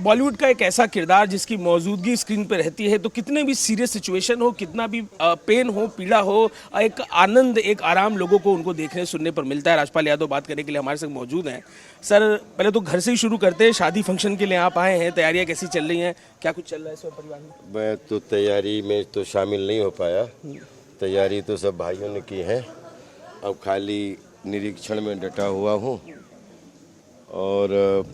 बॉलीवुड का एक ऐसा किरदार जिसकी मौजूदगी स्क्रीन पर रहती है तो कितने भी सीरियस सिचुएशन हो, कितना भी पेन हो, पीड़ा हो, एक आनंद, एक आराम लोगों को उनको देखने सुनने पर मिलता है। राजपाल यादव बात करने के लिए हमारे संग मौजूद हैं। सर, पहले तो घर से ही शुरू करते हैं। शादी फंक्शन के लिए आप आए हैं, तैयारियां कैसी चल रही हैं, क्या कुछ चल रहा है इस वक्त परिवार में? मैं तो तैयारी में तो शामिल नहीं हो पाया। तैयारी तो सब भाइयों ने की है। अब खाली निरीक्षण में डटा हुआ हूँ। और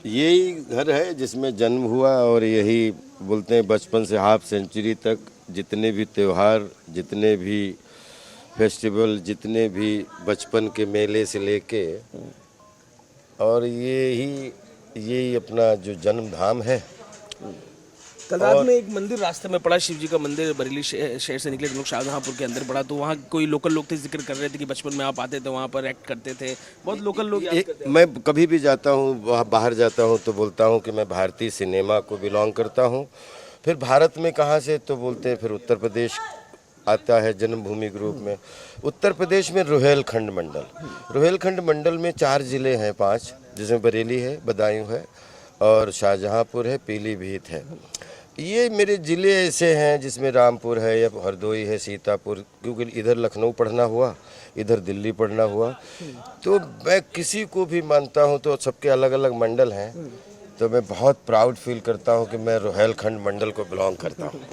यही घर है जिसमें जन्म हुआ और यही बोलते हैं बचपन से हाफ सेंचुरी तक जितने भी त्यौहार, जितने भी फेस्टिवल, जितने भी बचपन के मेले से लेके और यही अपना जो जन्म धाम है। कल रात में एक मंदिर रास्ते में पड़ा, शिव जी का मंदिर, बरेली शहर से निकले लोग शाहजहांपुर के अंदर पड़ा, तो वहाँ कोई लोकल लोग थे, जिक्र कर रहे थे कि बचपन में आप आते थे वहाँ पर एक्ट करते थे। बहुत लोकल लोग याद करते हैं। मैं कभी भी जाता हूँ, वहाँ बाहर जाता हूँ तो बोलता हूँ कि मैं भारतीय सिनेमा को बिलोंग करता हूँ। फिर भारत में कहाँ से, तो बोलते हैं फिर उत्तर प्रदेश आता है जन्मभूमि के रूप में। उत्तर प्रदेश में रोहेलखंड मंडल में 4 ज़िले हैं, 5, जिसमें बरेली है, बदायूं है और शाहजहांपुर है, पीलीभीत है। ये मेरे ज़िले ऐसे हैं जिसमें रामपुर है या हरदोई है, सीतापुर, क्योंकि इधर लखनऊ पढ़ना हुआ, इधर दिल्ली पढ़ना हुआ। तो मैं किसी को भी मानता हूँ तो सबके अलग अलग मंडल हैं। तो मैं बहुत प्राउड फील करता हूँ कि मैं रोहेलखंड मंडल को बिलोंग करता हूँ।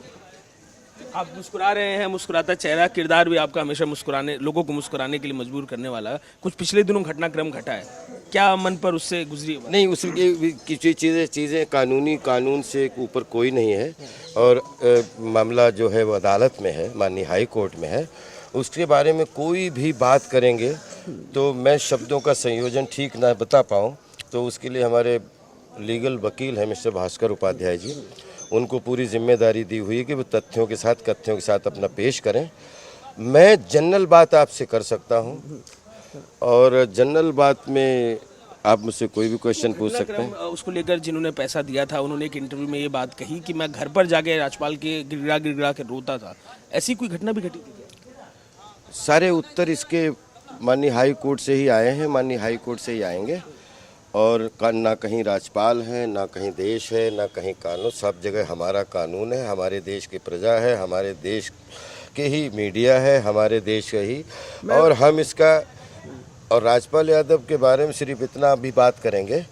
आप मुस्कुरा रहे हैं, मुस्कुराता चेहरा, किरदार भी आपका हमेशा मुस्कुराने, लोगों को मुस्कुराने के लिए मजबूर करने वाला। कुछ पिछले दिनों घटनाक्रम घटा है, क्या मन पर उससे गुजरी है? नहीं, उसकी किसी चीज़ें कानून से ऊपर कोई नहीं है। और मामला जो है वो अदालत में है, माननीय हाई कोर्ट में है। उसके बारे में कोई भी बात करेंगे तो मैं शब्दों का संयोजन ठीक ना बता पाऊँ, तो उसके लिए हमारे लीगल वकील हैं मिस्टर भास्कर उपाध्याय जी, उनको पूरी जिम्मेदारी दी हुई है कि वो तथ्यों के साथ अपना पेश करें। मैं जनरल बात आपसे कर सकता हूं और जनरल बात में आप मुझसे कोई भी क्वेश्चन पूछ सकते हैं। उसको लेकर जिन्होंने पैसा दिया था उन्होंने एक इंटरव्यू में ये बात कही कि मैं घर पर जाके राजपाल के गिड़गिड़ा के रोता था। ऐसी कोई घटना भी घटी थी क्या? सारे उत्तर इसके माननीय हाई कोर्ट से ही आए हैं, माननीय हाई कोर्ट से ही आएंगे। और ना कहीं राजपाल हैं, ना कहीं देश है, ना कहीं कानून। सब जगह हमारा कानून है, हमारे देश की प्रजा है, हमारे देश के ही मीडिया है, हमारे देश का ही। और हम इसका, और राजपाल यादव के बारे में सिर्फ इतना भी बात करेंगे,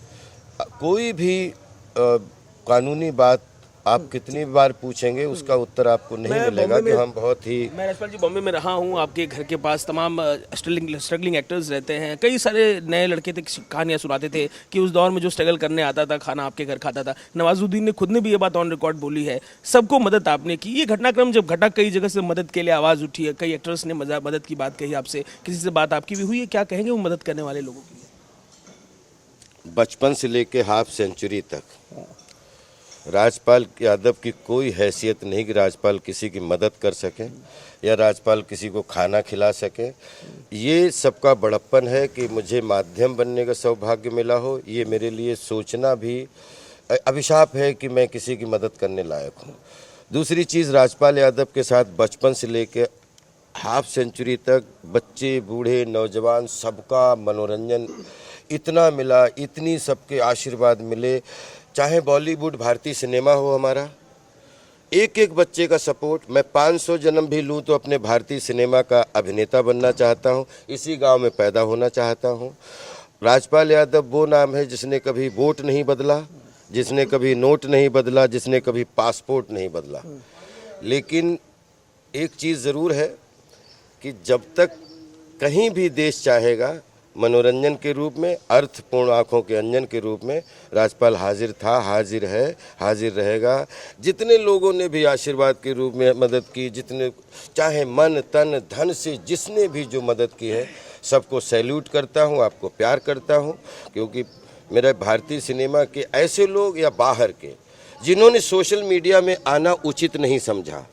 कोई भी कानूनी बात आप कितनी बार पूछेंगे उसका उत्तर आपको नहीं मिलेगा कि हम बहुत ही। मैं राजपाल जी बॉम्बे में रहा हूँ, आपके घर के पास तमाम स्ट्रगलिंग एक्टर्स रहते हैं, कई सारे नए लड़के थे, कहानियाँ सुनाते थे कि उस दौर में जो स्ट्रगल करने आता था खाना आपके घर खाता था। नवाजुद्दीन ने खुद ने भी ये बात ऑन रिकॉर्ड बोली है। सबको मदद आपने की। ये घटनाक्रम जब घटा, कई जगह से मदद के लिए आवाज़ उठी है, कई एक्टर्स ने मदद की बात कही आपसे, किसी से बात आपकी भी हुई है? क्या कहेंगे वो मदद करने वाले लोगों की? बचपन से लेके हाफ सेंचुरी तक राजपाल यादव की कोई हैसियत नहीं कि राजपाल किसी की मदद कर सके या राजपाल किसी को खाना खिला सके। ये सबका बड़प्पन है कि मुझे माध्यम बनने का सौभाग्य मिला हो। ये मेरे लिए सोचना भी अभिशाप है कि मैं किसी की मदद करने लायक हूँ। दूसरी चीज़, राजपाल यादव के साथ बचपन से लेके हाफ सेंचुरी तक बच्चे, बूढ़े, नौजवान, सबका मनोरंजन इतना मिला, इतनी सबके आशीर्वाद मिले। चाहे बॉलीवुड, भारतीय सिनेमा हो, हमारा एक एक बच्चे का सपोर्ट। मैं 500 जन्म भी लूँ तो अपने भारतीय सिनेमा का अभिनेता बनना चाहता हूँ, इसी गांव में पैदा होना चाहता हूँ। राजपाल यादव वो नाम है जिसने कभी वोट नहीं बदला, जिसने कभी नोट नहीं बदला, जिसने कभी पासपोर्ट नहीं बदला। लेकिन एक चीज़ ज़रूर है कि जब तक कहीं भी देश चाहेगा, मनोरंजन के रूप में, अर्थपूर्ण आँखों के अंजन के रूप में राजपाल हाजिर था, हाजिर है, हाजिर रहेगा। जितने लोगों ने भी आशीर्वाद के रूप में मदद की, जितने चाहे मन तन धन से जिसने भी जो मदद की है, सबको सैल्यूट करता हूँ, आपको प्यार करता हूँ। क्योंकि मेरा भारतीय सिनेमा के ऐसे लोग या बाहर के जिन्होंने सोशल मीडिया में आना उचित नहीं समझा,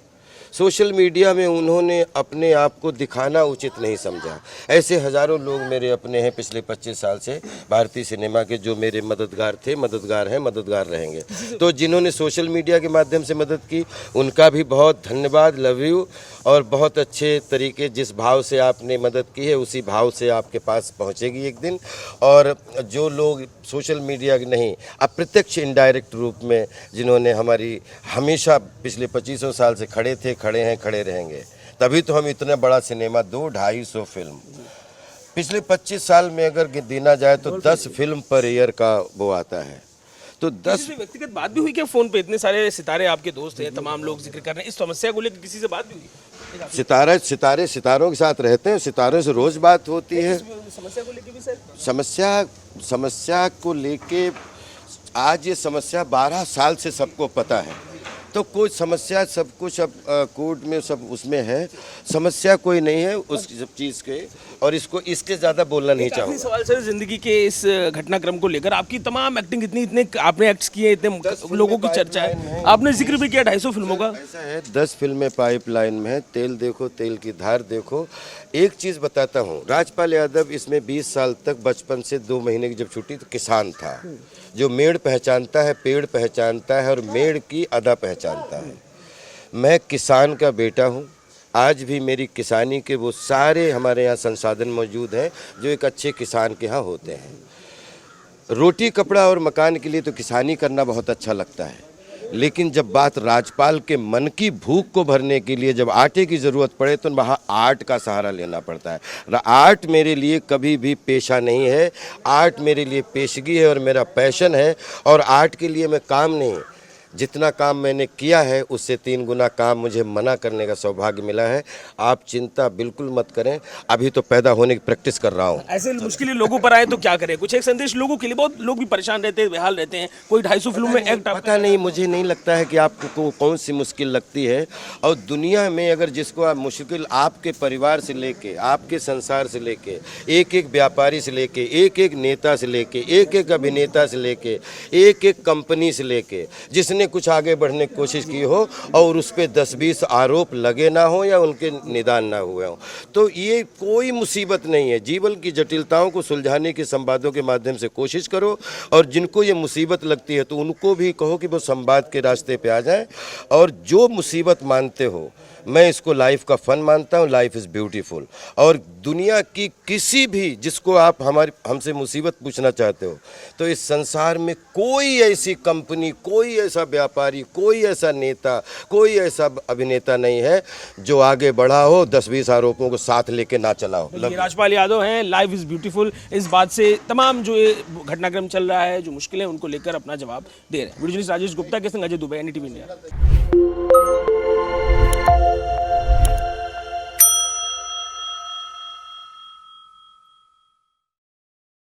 सोशल मीडिया में उन्होंने अपने आप को दिखाना उचित नहीं समझा। ऐसे हज़ारों लोग मेरे अपने हैं पिछले 25 साल से भारतीय सिनेमा के, जो मेरे मददगार थे, मददगार हैं, मददगार रहेंगे। तो जिन्होंने सोशल मीडिया के माध्यम से मदद की उनका भी बहुत धन्यवाद, लव यू। और बहुत अच्छे तरीके, जिस भाव से आपने मदद की है उसी भाव से आपके पास पहुंचेगी एक दिन। और जो लोग सोशल मीडिया के नहीं, अप्रत्यक्ष इनडायरेक्ट रूप में जिन्होंने हमारी हमेशा पिछले 25 साल से खड़े थे, खड़े हैं, खड़े रहेंगे, तभी तो हम इतना बड़ा सिनेमा, 200-250 फिल्म पिछले 25 साल में अगर गिना जाए तो 10 फिल्म पर ईयर का वो आता है। तो 10 व्यक्तिगत बात भी हुई क्या फोन पे? इतने सारे सितारे आपके दोस्त हैं, तमाम लोग जिक्र कर रहे हैं, इस समस्या को लेकर किसी से बात भी हुई? सितारों के साथ रहते हैं, सितारों से रोज बात होती है। समस्या को लेकर भी सर? समस्या को लेके आज ये समस्या 12 साल से सबको पता है, तो कोई समस्या, सब कुछ अब कोर्ट में सब उसमें है, समस्या कोई नहीं है उस सब चीज़ के। और इसके ज़्यादा बोलना नहीं चाहूँगा। सवाल सर, जिंदगी के इस घटनाक्रम को लेकर आपकी तमाम एक्टिंग, इतने आपने एक्ट्स किए, इतने लोगों की चर्चा है, आपने जिक्र भी किया 250 फिल्मों का। ऐसा है, 10 फिल्में पाइपलाइन में है, तेल देखो, तेल की धार देखो। एक चीज़ बताता हूँ, राजपाल यादव इसमें 20 साल तक बचपन से 2 महीने की जब छुट्टी तो किसान था, जो मेड़ पहचानता है, पेड़ पहचानता है और मेड़ की अदा पहचानता है। मैं किसान का बेटा हूँ। आज भी मेरी किसानी के वो सारे हमारे यहाँ संसाधन मौजूद हैं जो एक अच्छे किसान के यहाँ होते हैं। रोटी, कपड़ा और मकान के लिए तो किसानी करना बहुत अच्छा लगता है, लेकिन जब बात राजपाल के मन की भूख को भरने के लिए जब आटे की ज़रूरत पड़े तो वहाँ आर्ट का सहारा लेना पड़ता है। आर्ट मेरे लिए कभी भी पेशा नहीं है, आर्ट मेरे लिए पेशगी है और मेरा पैशन है। और आर्ट के लिए मैं काम नहीं, जितना काम मैंने किया है उससे 3 गुना काम मुझे मना करने का सौभाग्य मिला है। आप चिंता बिल्कुल मत करें, अभी तो पैदा होने की प्रैक्टिस कर रहा हूँ। ऐसे मुश्किलें लोगों पर आए तो क्या करें? कुछ एक संदेश लोगों के लिए, बहुत लोग भी परेशान रहते हैं, बेहाल रहते हैं, कोई 250 फिल्मों में एक्ट। पता नहीं, मुझे नहीं लगता है कि आपको कौन सी मुश्किल लगती है। और दुनिया में अगर जिसको आप मुश्किल, आपके परिवार से लेके, आपके संसार से लेके, एक एक व्यापारी से लेके, एक एक नेता से लेके, एक एक अभिनेता से लेके, एक एक कंपनी से लेके, जिसने कुछ आगे बढ़ने की कोशिश की हो और उस पर 10-20 आरोप लगे ना हो या उनके निदान ना हुए हो, तो ये कोई मुसीबत नहीं है। जीवन की जटिलताओं को सुलझाने के संवादों के माध्यम से कोशिश करो, और जिनको ये मुसीबत लगती है तो उनको भी कहो कि वो संवाद के रास्ते पे आ जाएं। और जो मुसीबत मानते हो, मैं इसको लाइफ का फन मानता हूँ, लाइफ इज़ ब्यूटीफुल। और दुनिया की किसी भी, जिसको आप हमसे मुसीबत पूछना चाहते हो, तो इस संसार में कोई ऐसी कंपनी, कोई ऐसा व्यापारी, कोई ऐसा नेता, कोई ऐसा अभिनेता नहीं है जो आगे बढ़ा हो, 10-20 आरोपों को साथ लेके ना चला हो। राजपाल यादव हैं, लाइफ इज़ ब्यूटीफुल, इस बात से तमाम जो ये घटनाक्रम चल रहा है, जो मुश्किलें, उनको लेकर अपना जवाब दे रहे हैं। वीडियो जर्नलिस्ट राजेश गुप्ता के संग अजय दुबे, NDTV इंडिया।